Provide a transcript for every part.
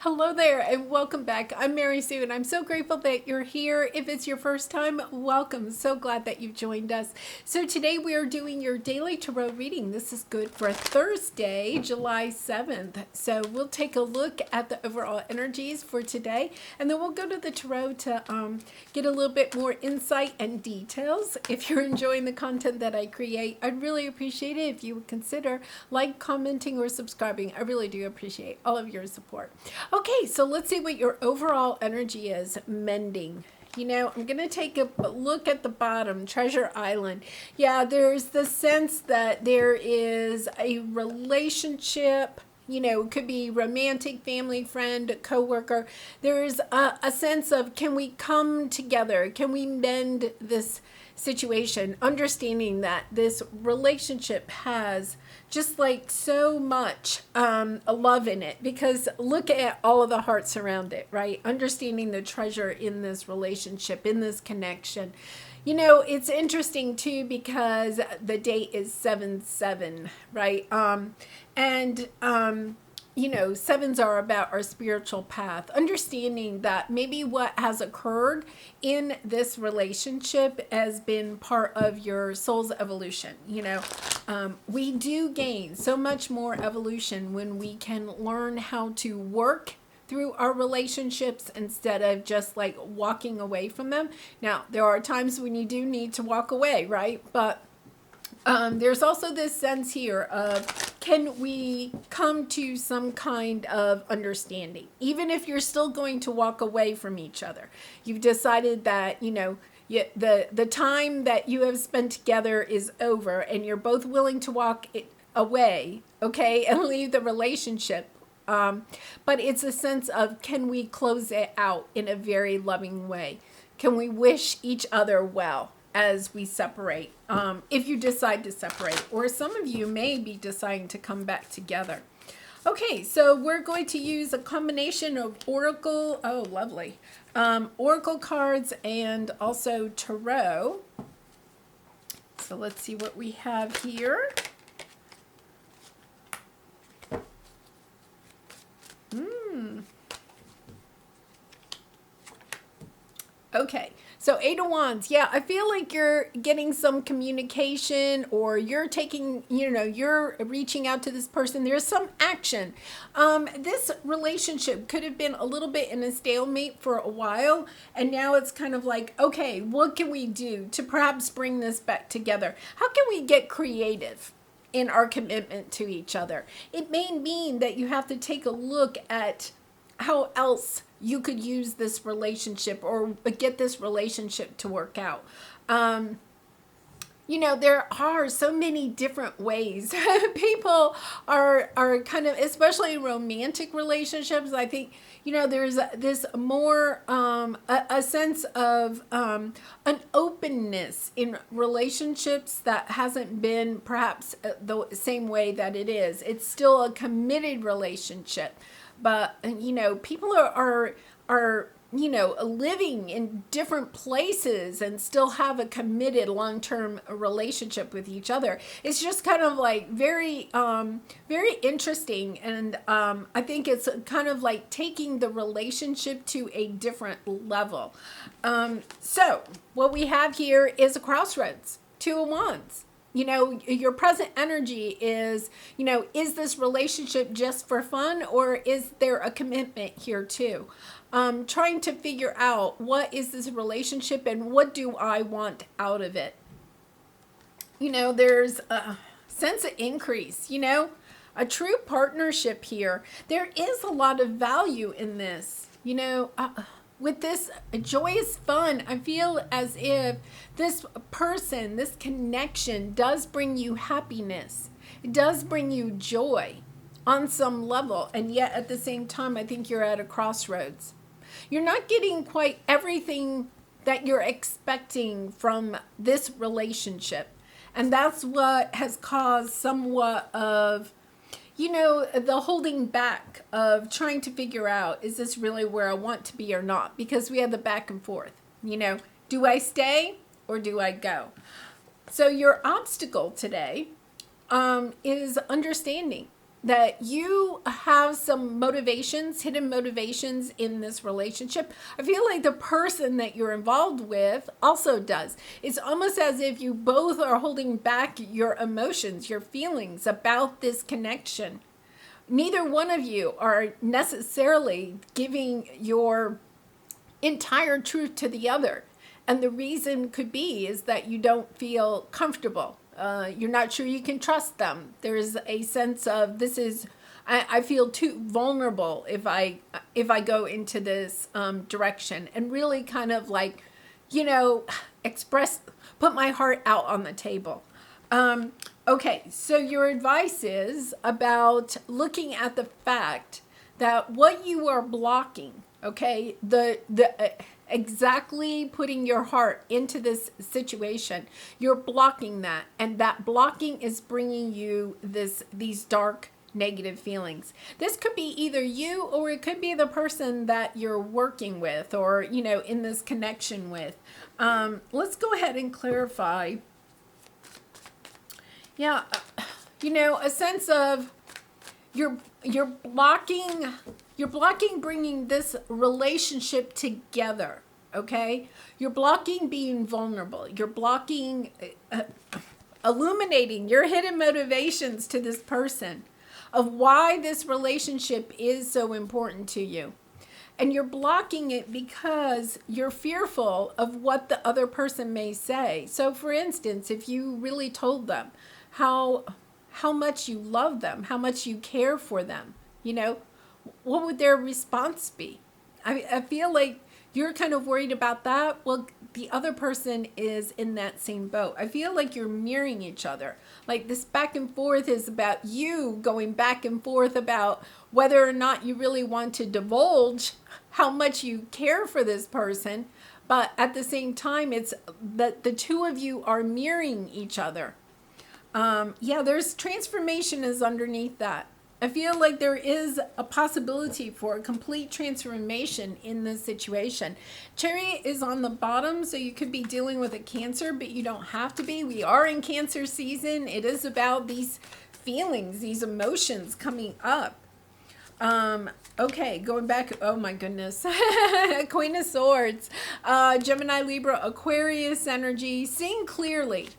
Hello there and welcome back. I'm Mary Sue and I'm so grateful that you're here. If it's your first time, welcome. So glad that you've joined us. So today we are doing your daily tarot reading. This is good for Thursday, July 7th. So we'll take a look at the overall energies for today and then we'll go to the tarot to get a little bit more insight and details. If you're enjoying the content that I create, I'd really appreciate it if you would consider commenting, or subscribing. I really do appreciate all of your support. Okay, so let's see what your overall energy is. Mending. I'm going to take a look at the bottom, Treasure Island. Yeah, there's the sense that there is a relationship. It could be romantic, family, friend, coworker. There's a sense of, can we come together? Can we mend this situation? Understanding that this relationship has just like so much love in it, because look at all of the hearts around it, right? Understanding the treasure in this relationship, in this connection. It's interesting too because the date is 7/7, right? Sevens are about our spiritual path. Understanding that maybe what has occurred in this relationship has been part of your soul's evolution. We do gain so much more evolution when we can learn how to work through our relationships instead of just like walking away from them. Now, there are times when you do need to walk away, right? But there's also this sense here of, can we come to some kind of understanding? Even if you're still going to walk away from each other, you've decided that, the time that you have spent together is over and you're both willing to walk away, okay, and leave the relationship. But it's a sense of, can we close it out in a very loving way? Can we wish each other well as we separate, if you decide to separate, or some of you may be deciding to come back together. Okay, so we're going to use a combination of oracle, oracle cards and also tarot. So let's see what we have here. Okay, so Eight of Wands. Yeah, I feel like you're getting some communication, or you're taking, you're reaching out to this person. There's some action. This relationship could have been a little bit in a stalemate for a while, and now it's kind of like, okay, what can we do to perhaps bring this back together? How can we get creative in our commitment to each other? It may mean that you have to take a look at how else you could use this relationship or get this relationship to work out. There are so many different ways people are kind of, especially romantic relationships. I think, there's this more, a sense of an openness in relationships that hasn't been perhaps the same way that it is. It's still a committed relationship. But, people are living in different places and still have a committed long-term relationship with each other. It's just kind of like very, very interesting. And I think it's kind of like taking the relationship to a different level. So what we have here is a crossroads, Two of Wands. Your present energy is, is this relationship just for fun, or is there a commitment here too? Trying to figure out, what is this relationship and what do I want out of it? There's a sense of increase, a true partnership here. There is a lot of value in this, with this joyous fun. I feel as if this person, this connection does bring you happiness. It does bring you joy on some level. And yet at the same time, I think you're at a crossroads. You're not getting quite everything that you're expecting from this relationship. And that's what has caused somewhat of, the holding back of trying to figure out, is this really where I want to be or not? Because we have the back and forth, do I stay or do I go? So your obstacle today is understanding that you have some motivations, hidden motivations in this relationship. I feel like the person that you're involved with also does. It's almost as if you both are holding back your emotions, your feelings about this connection. Neither one of you are necessarily giving your entire truth to the other. And the reason could be is that you don't feel comfortable. You're not sure you can trust them. There's a sense of I feel too vulnerable if I go into this direction, and really kind of like, put my heart out on the table. Okay, so your advice is about looking at the fact that what you are blocking, okay, the exactly putting your heart into this situation, you're blocking that, and that blocking is bringing you these dark negative feelings. This could be either you, or it could be the person that you're working with, or in this connection with. Let's go ahead and clarify. Yeah, a sense of you're blocking bringing this relationship together, okay? You're blocking being vulnerable. You're blocking illuminating your hidden motivations to this person of why this relationship is so important to you. And you're blocking it because you're fearful of what the other person may say. So for instance, if you really told them how much you love them, how much you care for them, what would their response be? I feel like you're kind of worried about that. Well, the other person is in that same boat. I feel like you're mirroring each other. Like this back and forth is about you going back and forth about whether or not you really want to divulge how much you care for this person. But at the same time, it's that the two of you are mirroring each other. There's transformation is underneath that. I feel like there is a possibility for a complete transformation in this situation. Cherry is on the bottom, so you could be dealing with a Cancer, but you don't have to be. We are in Cancer season. It is about these feelings, these emotions coming up. Okay, going back. Oh my goodness. Queen of Swords, Gemini, Libra, Aquarius energy, seeing clearly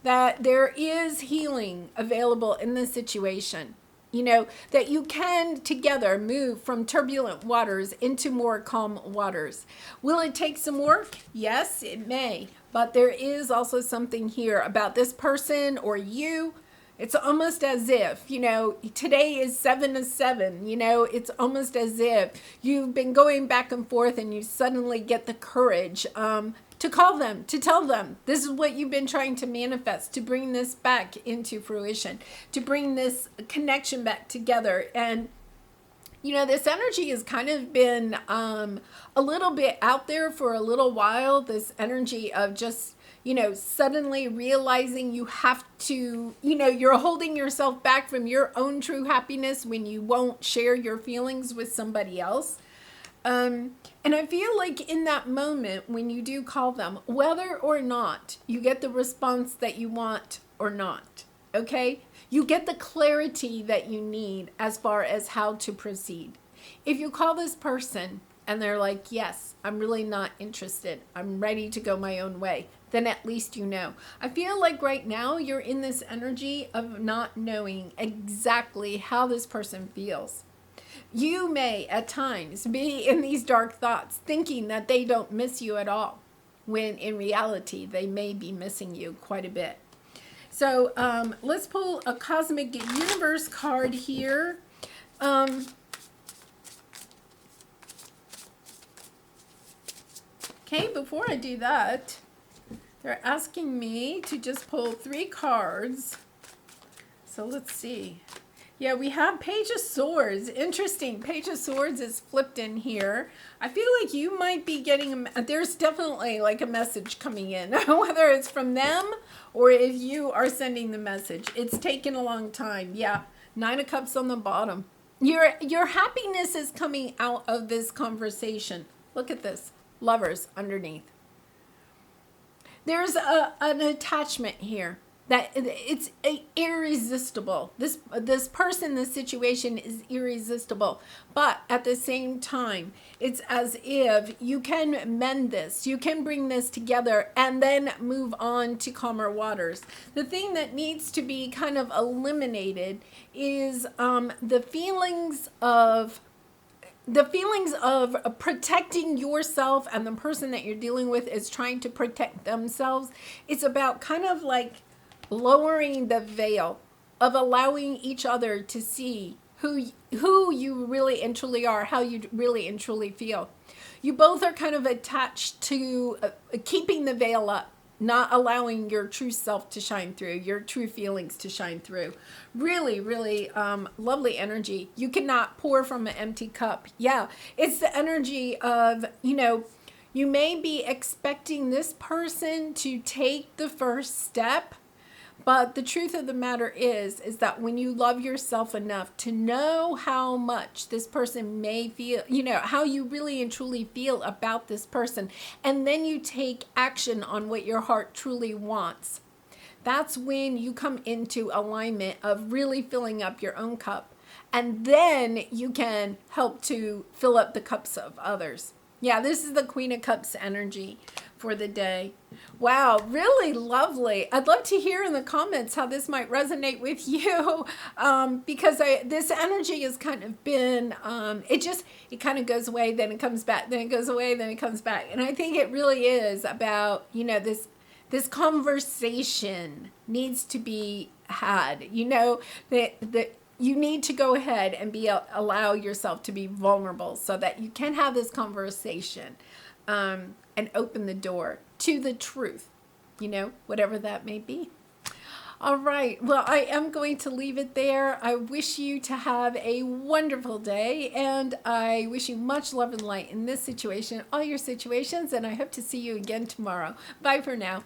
that there is healing available in this situation. That you can together move from turbulent waters into more calm waters. Will it take some work? Yes, it may. But there is also something here about this person or you. It's almost as if, today is 7 of 7, it's almost as if you've been going back and forth and you suddenly get the courage to call them, to tell them this is what you've been trying to manifest, to bring this back into fruition, to bring this connection back together. And, this energy has kind of been a little bit out there for a little while, this energy of just, suddenly realizing you have to, you're holding yourself back from your own true happiness when you won't share your feelings with somebody else. And I feel like in that moment when you do call them, whether or not you get the response that you want or not, okay, you get the clarity that you need as far as how to proceed. If you call this person and they're like, yes, I'm really not interested, I'm ready to go my own way, then at least you know. I feel like right now you're in this energy of not knowing exactly how this person feels. You may at times be in these dark thoughts thinking that they don't miss you at all, when in reality they may be missing you quite a bit. So let's pull a Cosmic Universe card here. Okay, before I do that, they're asking me to just pull 3 cards. So let's see. Yeah, we have Page of Swords. Interesting. Page of Swords is flipped in here. I feel like you might be getting, there's definitely like a message coming in, whether it's from them or if you are sending the message. It's taken a long time. Yeah, 9 of Cups on the bottom. Your happiness is coming out of this conversation. Look at this. Lovers underneath. There's an attachment here. that it's irresistible. This person, this situation is irresistible. But at the same time, it's as if you can mend this, you can bring this together, and then move on to calmer waters. The thing that needs to be kind of eliminated is the feelings of protecting yourself, and the person that you're dealing with is trying to protect themselves. It's about kind of like lowering the veil of allowing each other to see who you really and truly are, how you really and truly feel. You both are kind of attached to keeping the veil up, not allowing your true self to shine through, your true feelings to shine through. Really, really lovely energy. You cannot pour from an empty cup. Yeah, it's the energy of, you may be expecting this person to take the first step, but the truth of the matter is that when you love yourself enough to know how much this person may feel, how you really and truly feel about this person, and then you take action on what your heart truly wants, that's when you come into alignment of really filling up your own cup. And then you can help to fill up the cups of others. Yeah, this is the Queen of Cups energy for the day. Wow, really lovely. I'd love to hear in the comments how this might resonate with you, because this energy has kind of been, it kind of goes away, then it comes back, then it goes away, then it comes back. And I think it really is about, this conversation needs to be had, that you need to go ahead and allow yourself to be vulnerable so that you can have this conversation and open the door to the truth, whatever that may be. All right. Well, I am going to leave it there. I wish you to have a wonderful day, and I wish you much love and light in this situation, all your situations, and I hope to see you again tomorrow. Bye for now.